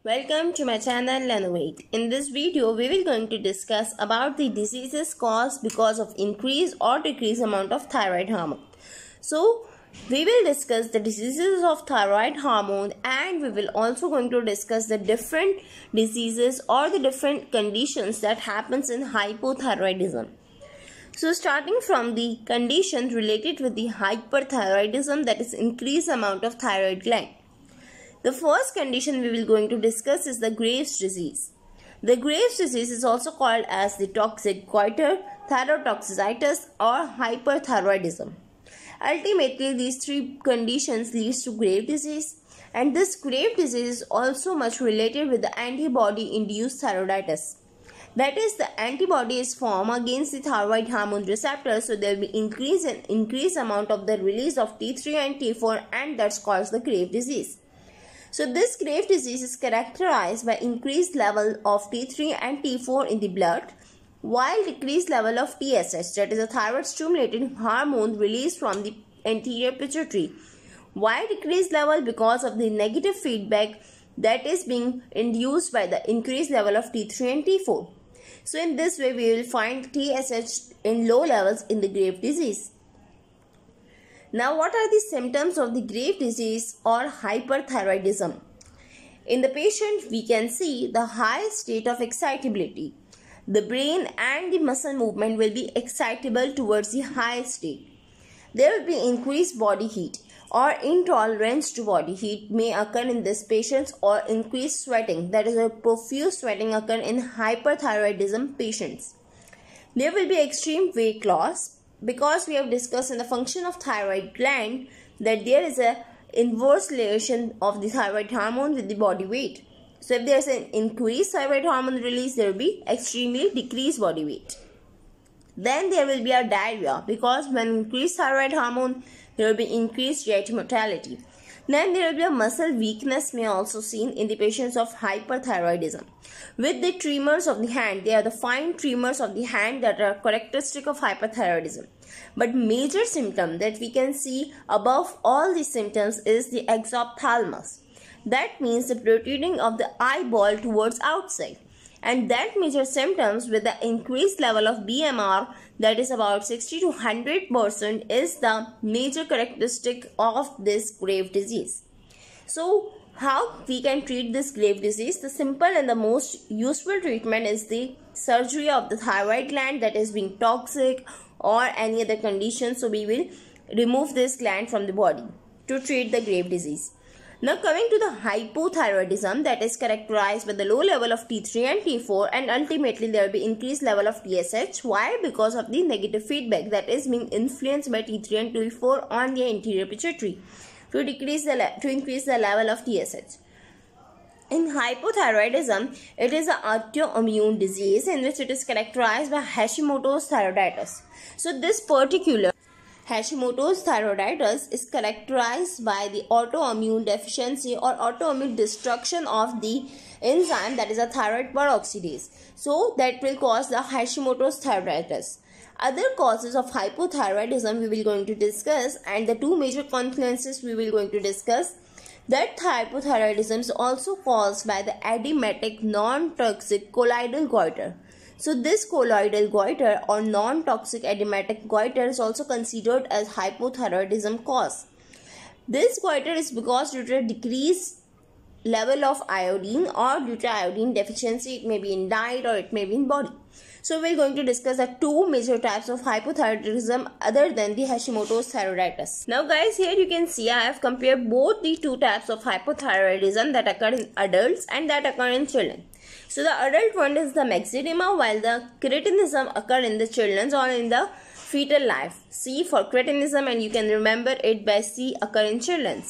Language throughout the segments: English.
Welcome to my channel Lenovate. In this video, we will going to discuss about the diseases caused because of increase or decrease amount of thyroid hormone. So, we will discuss the diseases of thyroid hormone, and we will also going to discuss the different diseases or the different conditions that happens in hypothyroidism. So, starting from the conditions related with the hyperthyroidism, that is increased amount of thyroid gland. The first condition we will going to discuss is the Graves' disease. The Graves' disease is also called as the toxic goiter, thyrotoxicitis or hyperthyroidism. Ultimately, these three conditions leads to Graves' disease, and this Graves' disease is also much related with the antibody-induced thyroiditis. That is, the antibody is formed against the thyroid hormone receptor, so there will be increased amount of the release of T3 and T4, and that's called the Graves' disease. So this Graves' disease is characterized by increased level of T3 and T4 in the blood, while decreased level of TSH, that is a thyroid stimulating hormone released from the anterior pituitary. Why decreased level? Because of the negative feedback that is being induced by the increased level of T3 and T4. So in this way, we will find TSH in low levels in the Graves' disease. Now, what are the symptoms of the Graves' disease or hyperthyroidism? In the patient, we can see the high state of excitability. The brain and the muscle movement will be excitable towards the high state. There will be increased body heat or intolerance to body heat may occur in this patient, or increased sweating, that is a profuse sweating occur in hyperthyroidism patients. There will be extreme weight loss, because we have discussed in the function of thyroid gland that there is a inverse relation of the thyroid hormone with the body weight. So if there is an increased thyroid hormone release, there will be extremely decreased body weight. Then there will be a diarrhea, because when increased thyroid hormone, there will be increased GI mortality. Then there will be a muscle weakness may also seen in the patients of hyperthyroidism. With the tremors of the hand, they are the fine tremors of the hand that are characteristic of hyperthyroidism. But major symptom that we can see above all these symptoms is the exophthalmos. That means the protruding of the eyeball towards outside. And that major symptoms with the increased level of BMR, that is about 60 to 100%, is the major characteristic of this Graves' disease. So, how we can treat this Graves' disease? The simple and the most useful treatment is the surgery of the thyroid gland that is being toxic or any other condition. So, we will remove this gland from the body to treat the Graves' disease. Now coming to the hypothyroidism, that is characterized by the low level of T3 and T4, and ultimately there will be increased level of TSH. Why? Because of the negative feedback that is being influenced by T3 and T4 on the anterior pituitary to increase the level of TSH. In hypothyroidism, it is an autoimmune disease in which it is characterized by Hashimoto's thyroiditis. So this particular Hashimoto's thyroiditis is characterized by the autoimmune deficiency or autoimmune destruction of the enzyme, that is a thyroid peroxidase. So that will cause the Hashimoto's thyroiditis. Other causes of hypothyroidism we will going to discuss, and the two major confluences we will going to discuss. That hypothyroidism is also caused by the adiabatic non-toxic colloidal goiter. So this colloidal goiter or non-toxic adiabatic goiter is also considered as hypothyroidism cause. This goiter is because due to a decreased level of iodine or due to iodine deficiency, it may be in diet or it may be in body. So we are going to discuss the two major types of hypothyroidism other than the Hashimoto's thyroiditis. Now guys, here you can see I have compared both the two types of hypothyroidism that occur in adults and that occur in children. So the adult one is the myxedema, while the cretinism occur in the children or in the fetal life. C for cretinism, and you can remember it by C occur in children.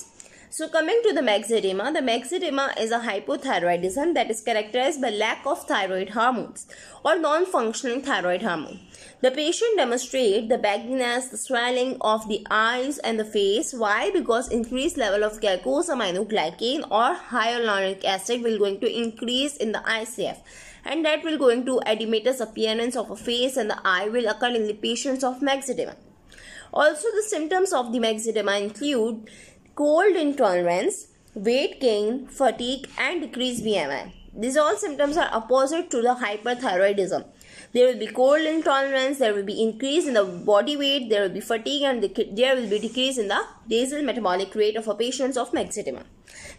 So coming to the myxedema is a hypothyroidism that is characterized by lack of thyroid hormones or non-functioning thyroid hormone. The patient demonstrates the bagginess, the swelling of the eyes and the face. Why? Because increased level of glycosaminoglycan or hyaluronic acid will going to increase in the ICF, and that will going to edematous appearance of a face and the eye will occur in the patients of myxedema. Also, the symptoms of the myxedema include cold intolerance, weight gain, fatigue, and decreased BMI. These all symptoms are opposite to the hyperthyroidism. There will be cold intolerance, there will be increase in the body weight, there will be fatigue, and there will be decrease in the basal metabolic rate of a patient of myxedema.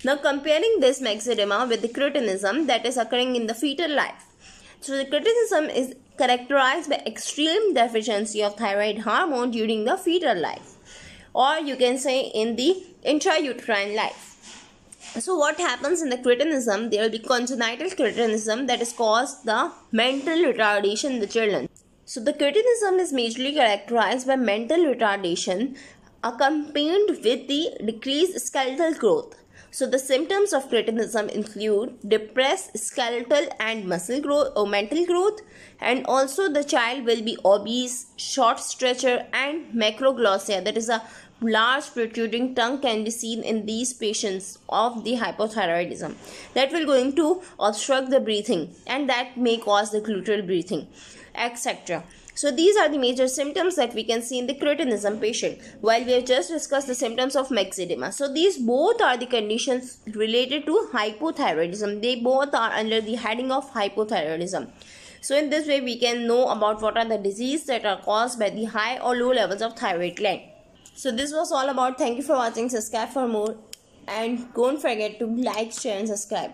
Now comparing this myxedema with the cretinism that is occurring in the fetal life. So the cretinism is characterized by extreme deficiency of thyroid hormone during the fetal life, or you can say in the intrauterine life. So what happens in the cretinism? There will be congenital cretinism that is caused the mental retardation in the children. So the cretinism is majorly characterized by mental retardation accompanied with the decreased skeletal growth. So the symptoms of cretinism include depressed skeletal and muscle growth or mental growth, and also the child will be obese, short stature, and macroglossia, that is a large protruding tongue can be seen in these patients of the hypothyroidism. That will going to obstruct the breathing, and that may cause the gluteal breathing, etc. So these are the major symptoms that we can see in the cretinism patient, while we have just discussed the symptoms of myxedema. So these both are the conditions related to hypothyroidism. They both are under the heading of hypothyroidism. So in this way we can know about what are the diseases that are caused by the high or low levels of thyroid gland. So this was all about. Thank you for watching. Subscribe for more, and don't forget to like, share and subscribe.